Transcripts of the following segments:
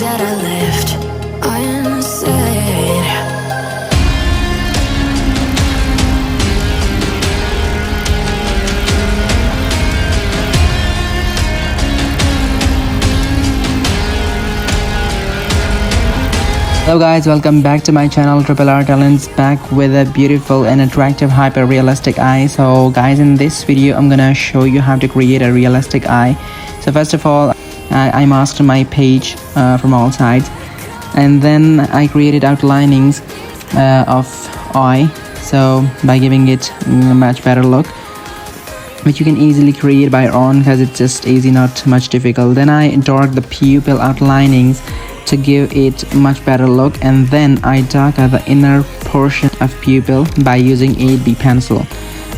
that I left unsaid. Hello guys, welcome back to my channel RR Talents, back with a beautiful and attractive hyper realistic eye. So guys, in this video I'm gonna show you how to create a realistic eye. So first of all, I masked my page from all sides, and then I created outlinings of eye, so by giving it a much better look, which you can easily create by your own because it's just easy, not much difficult. Then I dark the pupil outlinings to give it much better look, and then I darken the inner portion of pupil by using 8B pencil.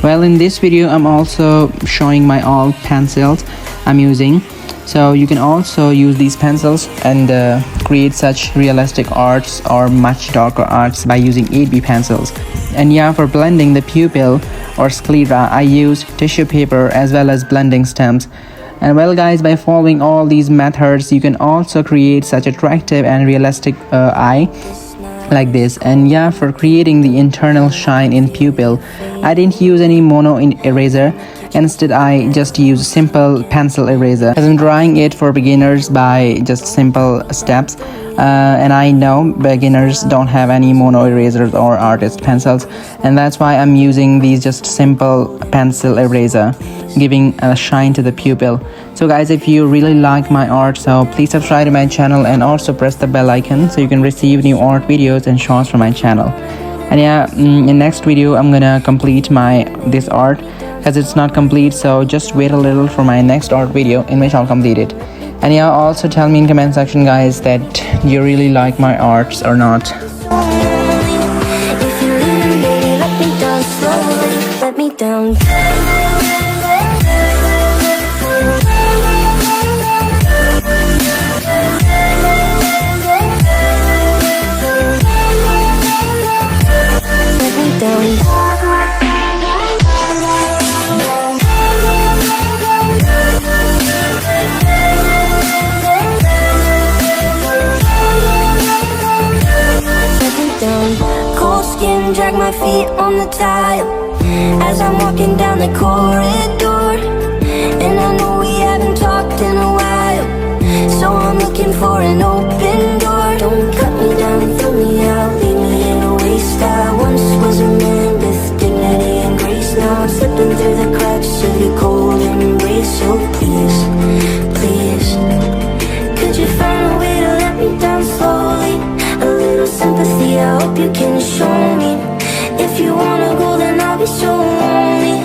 Well, in this video I'm also showing my all pencils I'm using, so you can also use these pencils and create such realistic arts or much darker arts by using 8B pencils. And yeah, for blending the pupil or sclera, I use tissue paper as well as blending stemps. And well guys, by following all these methods, you can also create such attractive and realistic eye like this. And yeah, for creating the internal shine in pupil, I didn't use any mono eraser. Instead, I just use simple pencil eraser, as I'm drawing it for beginners by just simple steps. And I know beginners don't have any mono erasers or artist pencils, and that's why I'm using these just simple pencil eraser, giving a shine to the pupil. So guys, if you really like my art, so please subscribe to my channel and also press the bell icon so you can receive new art videos and shorts from my channel. And yeah, in next video I'm gonna complete this art because it's not complete, so just wait a little for my next art video in which I'll complete it. And yeah, also tell me in comment section guys that you really like my arts or not. If you leave, baby, let me down slowly, let me down. Let me down. Cold skin, drag my feet on the tile as I'm walking down the corridor. And I know we haven't talked in a while, so I'm looking for an open door. Don't cut me down, throw me out, leave me in a waste. I once was a man with dignity and grace. Now I'm slipping through the cracks of your cold embrace. So please, please, could you find a way to let me down slowly? A little sympathy, I hope you can show me. If you wanna go, then I'll be so lonely.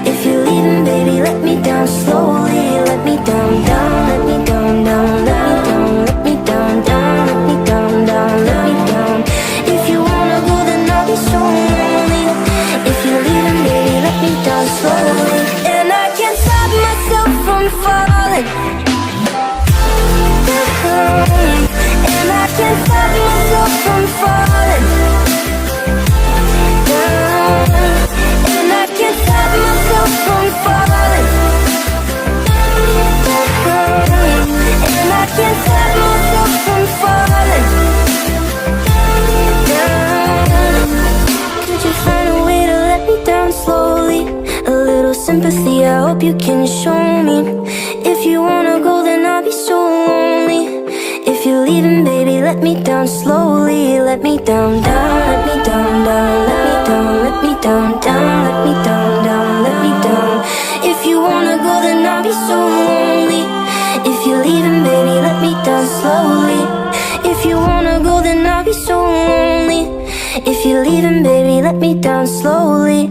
If you're leaving, baby, let me down slowly. Let me down, down, let me down, down, let me down, let me down, down, let me down, let me down. If you wanna go, then I'll be so lonely. If you're leaving, baby, let me down slowly. And I can't stop myself from falling. And I can't stop myself from falling down. And I can't stop myself from falling down. And I can't stop myself from falling down. Could you find a way to let me down slowly? A little sympathy, I hope you can show me. If you wanna go, then I'll be so lonely. If you're leaving, baby, let me down slowly. Let me down, down, let me down, down, let me down, let me down, down, let me down, down, let me down. If you wanna go, then I'll be so lonely. If you're leaving, baby, let me down slowly. If you wanna go, then I'll be so lonely. If you're leaving, baby, let me down slowly.